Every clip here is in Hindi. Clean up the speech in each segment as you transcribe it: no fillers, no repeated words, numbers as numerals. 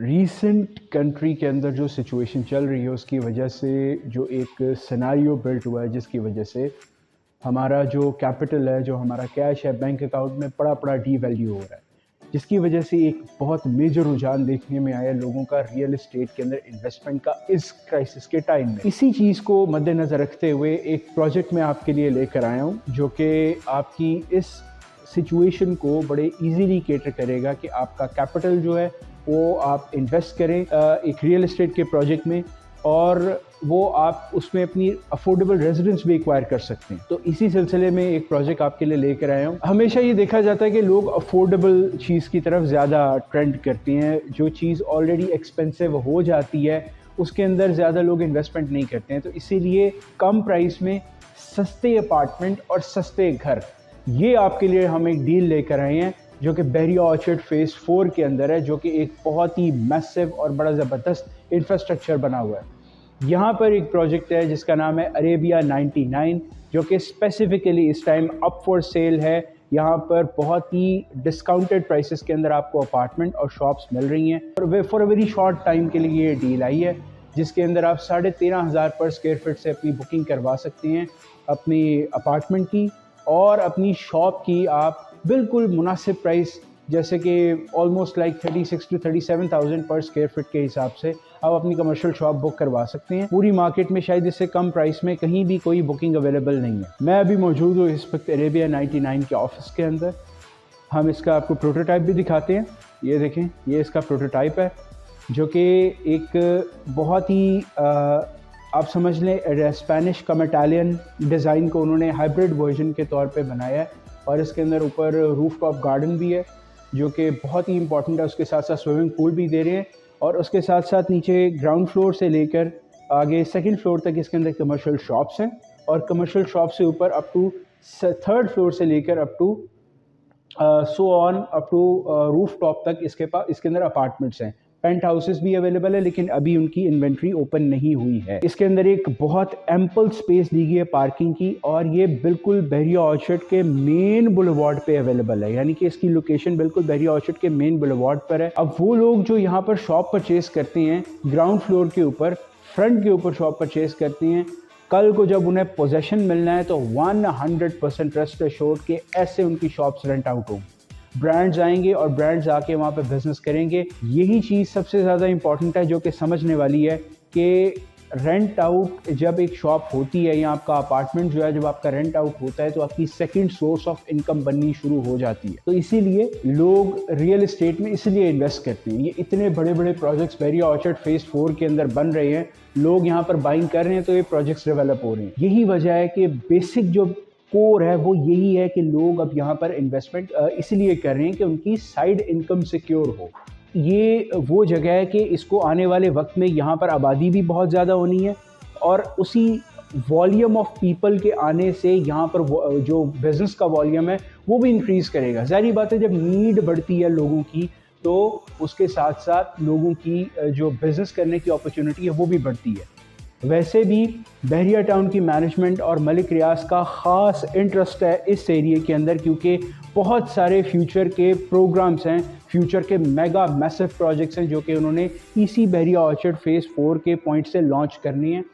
रीसेंट कंट्री के अंदर जो सिचुएशन चल रही है उसकी वजह से जो एक सिनेरियो बिल्ट हुआ है, जिसकी वजह से हमारा जो कैपिटल है, जो हमारा कैश है बैंक अकाउंट में पड़ा डीवैल्यू हो रहा है, जिसकी वजह से एक बहुत मेजर रुझान देखने में आया लोगों का रियल एस्टेट के अंदर इन्वेस्टमेंट का इस क्राइसिस के टाइम में। इसी चीज़ को मद्देनज़र रखते हुए एक प्रोजेक्ट मैं आपके लिए लेकर आया हूँ जो कि आपकी इस सिचुएशन को बड़े इजीली केटर करेगा कि आपका कैपिटल जो है वो आप इन्वेस्ट करें एक रियल एस्टेट के प्रोजेक्ट में, और वो आप उसमें अपनी अफोर्डेबल रेजिडेंस भी एक्वायर कर सकते हैं। तो इसी सिलसिले में एक प्रोजेक्ट आपके लिए लेकर आया हूँ। हमेशा ये देखा जाता है कि लोग अफोर्डेबल चीज़ की तरफ ज़्यादा ट्रेंड करते हैं। जो चीज़ ऑलरेडी एक्सपेंसिव हो जाती है उसके अंदर ज़्यादा लोग इन्वेस्टमेंट नहीं करते हैं। तो इसीलिए कम प्राइस में सस्ते अपार्टमेंट और सस्ते घर, ये आपके लिए हम एक डील लेकर आए हैं जो कि बहरिया ऑर्चर्ड फेज़ 4 के अंदर है, जो कि एक बहुत ही मैसिव और बड़ा ज़बरदस्त इंफ्रास्ट्रक्चर बना हुआ है। यहाँ पर एक प्रोजेक्ट है जिसका नाम है अरेबिया 99, जो कि स्पेसिफिकली इस टाइम अप फॉर सेल है। यहाँ पर बहुत ही डिस्काउंटेड प्राइसेस के अंदर आपको अपार्टमेंट और शॉप्स मिल रही हैं, और for a very short time के लिए ये डील आई है, जिसके अंदर आप 13,500 पर स्क्वायर फीट से अपनी बुकिंग करवा सकते हैं अपनी अपार्टमेंट की, और अपनी शॉप की आप बिल्कुल मुनासिब प्राइस, जैसे कि ऑलमोस्ट लाइक 36 to 37,000 पर स्क्वायर फीट के हिसाब से आप अपनी कमर्शियल शॉप बुक करवा सकते हैं। पूरी मार्केट में शायद इससे कम प्राइस में कहीं भी कोई बुकिंग अवेलेबल नहीं है। मैं अभी मौजूद हूँ इस वक्त अरेबिया 99 के ऑफिस के अंदर। हम इसका आपको प्रोटोटाइप भी दिखाते हैं। ये देखें, ये इसका प्रोटोटाइप है जो कि एक बहुत ही आप समझ लें स्पेनिश कम इटालियन डिज़ाइन को उन्होंने हाइब्रिड वर्जन के तौर पे बनाया है, और इसके अंदर ऊपर रूफ टॉप गार्डन भी है जो कि बहुत ही इंपॉर्टेंट है। उसके साथ साथ स्विमिंग पूल भी दे रहे हैं, और उसके साथ साथ नीचे ग्राउंड फ्लोर से लेकर आगे सेकंड फ्लोर तक इसके अंदर कमर्शियल शॉप्स हैं, और कमर्शियल शॉप से ऊपर अप टू थर्ड फ्लोर से लेकर अप टू रूफ टॉप तक इसके अंदर अपार्टमेंट्स हैं। पेंट हाउसेस भी अवेलेबल है, लेकिन अभी उनकी इन्वेंट्री ओपन नहीं हुई है। इसके अंदर एक बहुत एम्पल स्पेस दी गई है पार्किंग की, और ये बिल्कुल बहरिया ऑर्चर्ड के मेन बुलेवार्ड पे अवेलेबल है, यानी कि इसकी लोकेशन बिल्कुल बहरिया ऑर्चर्ड के मेन बुलेवार्ड पर है। अब वो लोग जो यहाँ पर शॉप परचेज करते हैं ग्राउंड फ्लोर के ऊपर, फ्रंट के ऊपर शॉप परचेज करते हैं, कल को जब उन्हें पोजेशन मिलना है तो 100% रेस्ट एश्योर्ड के ऐसे उनकी शॉप्स रेंट आउट हों। ब्रांड्स आएंगे और ब्रांड्स आके वहाँ पे बिजनेस करेंगे। यही चीज़ सबसे ज़्यादा इंपॉर्टेंट है जो कि समझने वाली है कि रेंट आउट जब एक शॉप होती है या आपका अपार्टमेंट जो है जब आपका रेंट आउट होता है तो आपकी सेकंड सोर्स ऑफ इनकम बननी शुरू हो जाती है। तो इसीलिए लोग रियल एस्टेट में इसलिए इन्वेस्ट करते हैं। ये इतने बड़े बड़े प्रोजेक्ट्स बहरिया ऑर्चर्ड फेज़ 4 के अंदर बन रहे हैं, लोग यहाँ पर बाइंग कर रहे हैं, तो ये प्रोजेक्ट्स डेवलप हो रहे हैं। यही वजह है कि बेसिक जो कोर है वो यही है कि लोग अब यहाँ पर इन्वेस्टमेंट इसलिए कर रहे हैं कि उनकी साइड इनकम सिक्योर हो। ये वो जगह है कि इसको आने वाले वक्त में यहाँ पर आबादी भी बहुत ज़्यादा होनी है, और उसी वॉल्यूम ऑफ पीपल के आने से यहाँ पर जो बिज़नेस का वॉल्यूम है वो भी इंक्रीज़ करेगा। ज़ाहिर बात है, जब नीड बढ़ती है लोगों की तो उसके साथ साथ लोगों की जो बिज़नेस करने की अपॉर्चुनिटी है वो भी बढ़ती है। वैसे भी बहरिया टाउन की मैनेजमेंट और मलिक रियाज का ख़ास इंटरेस्ट है इस एरिया के अंदर, क्योंकि बहुत सारे फ्यूचर के प्रोग्राम्स हैं, फ्यूचर के मेगा मैसिव प्रोजेक्ट्स हैं जो कि उन्होंने इसी बहरिया ऑर्चर्ड फेज़ 4 के पॉइंट से लॉन्च करनी है।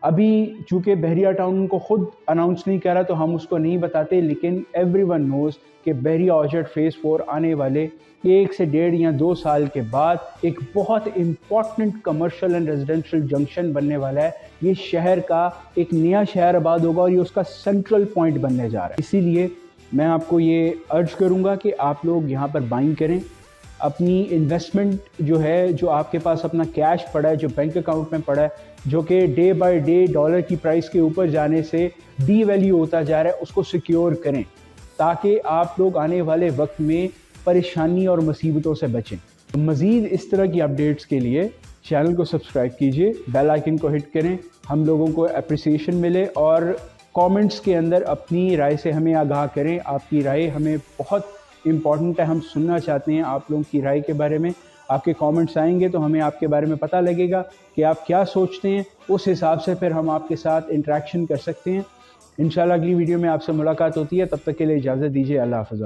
अभी चूँकि बहरिया टाउन उनको खुद अनाउंस नहीं कर रहा तो हम उसको नहीं बताते, लेकिन एवरीवन नोज़ कि बहरिया ऑर्चर्ड फेज़ 4 आने वाले 1 से 1.5 या 2 साल के बाद एक बहुत important commercial and residential junction बनने वाला है। ये शहर का एक नया शहर आबाद होगा और ये उसका सेंट्रल पॉइंट बनने जा रहा है। इसीलिए मैं आपको ये अर्ज करूँगा कि आप लोग यहाँ पर बाइंग करें। अपनी इन्वेस्टमेंट जो है, जो आपके पास अपना कैश पड़ा है, जो बैंक अकाउंट में पड़ा है, जो कि डे बाय डे डॉलर की प्राइस के ऊपर जाने से डीवैल्यू होता जा रहा है, उसको सिक्योर करें ताकि आप लोग आने वाले वक्त में परेशानी और मुसीबतों से बचें। मज़ीद इस तरह की अपडेट्स के लिए चैनल को सब्सक्राइब कीजिए, बेल आइकन को हिट करें, हम लोगों को अप्रिसिएशन मिले, और कमेंट्स के अंदर अपनी राय से हमें आगाह करें। आपकी राय हमें बहुत इम्पॉर्टेंट है, हम सुनना चाहते हैं आप लोगों की राय के बारे में। आपके कमेंट्स आएंगे तो हमें आपके बारे में पता लगेगा कि आप क्या सोचते हैं, उस हिसाब से फिर हम आपके साथ इंटरेक्शन कर सकते हैं। इंशाल्लाह अगली वीडियो में आपसे मुलाकात होती है, तब तक के लिए इजाज़त दीजिए। अल्लाह हाफ़िज़।